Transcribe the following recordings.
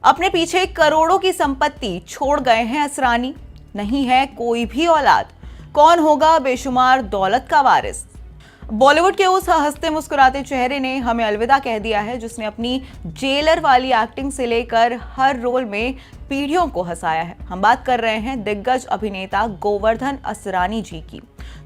अपने पीछे करोड़ों की संपत्ति छोड़ गए हैं असरानी। नहीं है कोई भी औलाद, कौन होगा बेशुमार दौलत का वारिस। बॉलीवुड के उस हंसते मुस्कुराते चेहरे ने हमें अलविदा कह दिया है, जिसने अपनी जेलर वाली एक्टिंग से लेकर हर रोल में पीढ़ियों को हंसाया है। हम बात कर रहे हैं दिग्गज अभिनेता गोवर्धन असरानी जी की।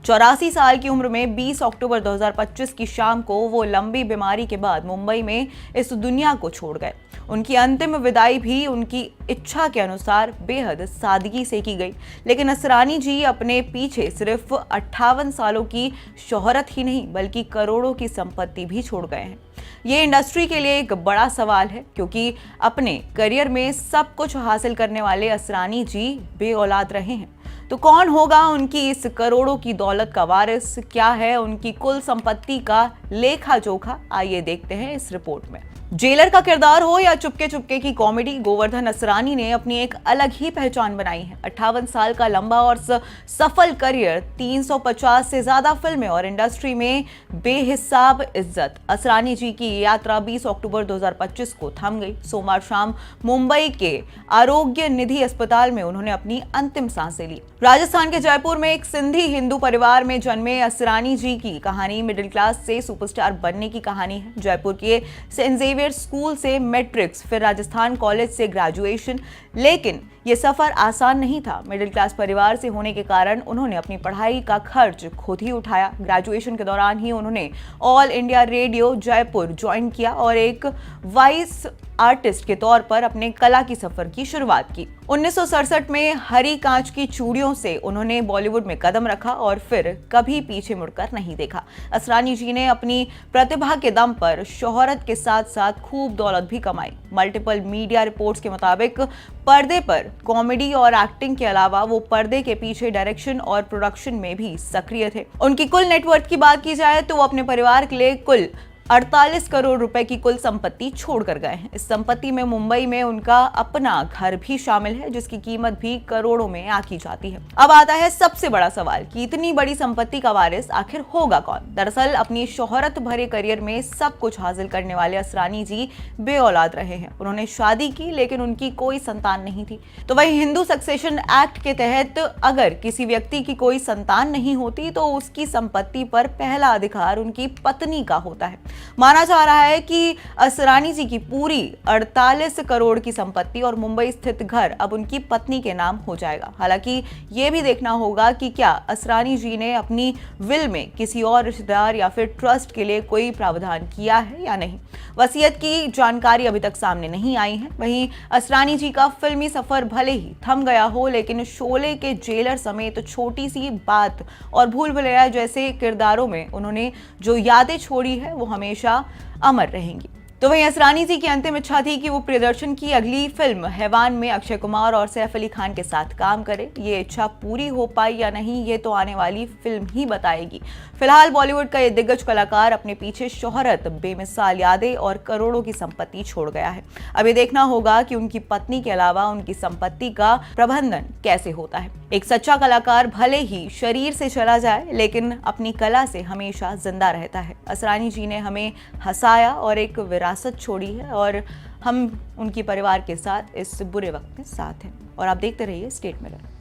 84 साल की उम्र में 20 अक्टूबर 2025 की शाम को वो लंबी बीमारी के बाद मुंबई में इस दुनिया को छोड़ गए। उनकी अंतिम विदाई भी उनकी इच्छा के अनुसार बेहद सादगी से की गई। लेकिन असरानी जी अपने पीछे सिर्फ 58 सालों की शोहरत ही नहीं बल्कि करोड़ों की संपत्ति भी छोड़ गए हैं। ये इंडस्ट्री के लिए एक बड़ा सवाल है, क्योंकि अपने करियर में सब कुछ हासिल करने वाले असरानी जी बेऔलाद रहे हैं। तो कौन होगा उनकी इस करोड़ों की दौलत का वारिस? क्या है उनकी कुल संपत्ति का लेखा जोखा? आइए देखते हैं इस रिपोर्ट में। जेलर का किरदार हो या चुपके चुपके की कॉमेडी, गोवर्धन असरानी ने अपनी एक अलग ही पहचान बनाई है। 58 साल का लंबा और सफल करियर, 350 से ज्यादा फिल्में और इंडस्ट्री में बेहिसाब इज्जत। असरानी जी की यात्रा 20 अक्टूबर 2025 को थम गई। सोमवार शाम मुंबई के आरोग्य निधि अस्पताल में उन्होंने अपनी अंतिम सांसें ली। राजस्थान के जयपुर में एक सिंधी हिंदू परिवार में जन्मे असरानी जी की कहानी मिडिल क्लास से सुपरस्टार बनने की कहानी है। जयपुर के सेंट स्कूल से मैट्रिक्स, फिर राजस्थान कॉलेज से ग्रेजुएशन। लेकिन ये सफर आसान नहीं था। मिडिल क्लास परिवार से होने के कारण उन्होंने अपनी पढ़ाई का खर्च खुद ही उठाया। ग्रेजुएशन के दौरान ही उन्होंने all India radio Jaipur join किया और एक वॉइस आर्टिस्ट के तौर पर अपने कला की सफर की शुरुआत की। 1967 में हरी कांच की चूड़ियों से उन्होंने बॉलीवुड में कदम रखा और फिर कभी पीछे मुड़कर नहीं देखा। असरानी जी ने अपनी प्रतिभा के दम पर शोहरत के साथ साथ खूब दौलत भी कमाई। मल्टीपल मीडिया रिपोर्ट्स के मुताबिक पर्दे पर कॉमेडी और एक्टिंग के अलावा वो पर्दे के पीछे डायरेक्शन और प्रोडक्शन में भी सक्रिय थे। उनकी कुल नेटवर्थ की बात की जाए तो वो अपने परिवार के लिए कुल 48 करोड़ रुपए की कुल संपत्ति छोड़कर गए हैं। इस संपत्ति में मुंबई में उनका अपना घर भी शामिल है, जिसकी कीमत भी करोड़ों में आंकी जाती है। अब आता है सबसे बड़ा सवाल कि इतनी बड़ी संपत्ति का वारिस आखिर होगा कौन? दरअसल अपनी शोहरत भरे करियर में सब कुछ हासिल करने वाले असरानी जी बेऔलाद रहे हैं। उन्होंने शादी की लेकिन उनकी कोई संतान नहीं थी। तो वही हिंदू सक्सेशन एक्ट के तहत अगर किसी व्यक्ति की कोई संतान नहीं होती तो उसकी संपत्ति पर पहला अधिकार उनकी पत्नी का होता है। माना जा रहा है कि असरानी जी की पूरी 48 करोड़ की संपत्ति और मुंबई स्थित घर अब उनकी पत्नी के नाम हो जाएगा। हालांकि यह भी देखना होगा कि क्या असरानी जी ने अपनी विल में किसी और रिश्तेदार या फिर ट्रस्ट के लिए कोई प्रावधान किया है या नहीं। वसीयत की जानकारी अभी तक सामने नहीं आई है। वहीं असरानी जी का फिल्मी सफर भले ही थम गया हो, लेकिन शोले के जेलर समेत छोटी सी बात और भूल भुलैया जैसे किरदारों में उन्होंने जो यादें छोड़ी है वो हमेशा अमर रहेंगी। तो वहीं असरानी जी की अंतिम इच्छा थी कि वो प्रियदर्शन की अगली फिल्म हैवान में अक्षय कुमार और सैफ अली खान के साथ काम करे। ये इच्छा पूरी हो पाई या नहीं, ये तो आने वाली फिल्म ही बताएगी। फिलहाल बॉलीवुड का ये दिग्गज कलाकार अपने पीछे शोहरत, बेमिसाल यादें और करोड़ों की संपत्ति छोड़ गया है। अब ये देखना होगा कि उनकी पत्नी के अलावा उनकी संपत्ति का प्रबंधन कैसे होता है। एक सच्चा कलाकार भले ही शरीर से चला जाए, लेकिन अपनी कला से हमेशा जिंदा रहता है। असरानी जी ने हमें हंसाया और एक विरासत छोड़ी है और हम उनकी परिवार के साथ इस बुरे वक्त में साथ हैं। और आप देखते रहिए स्टेट मिरर।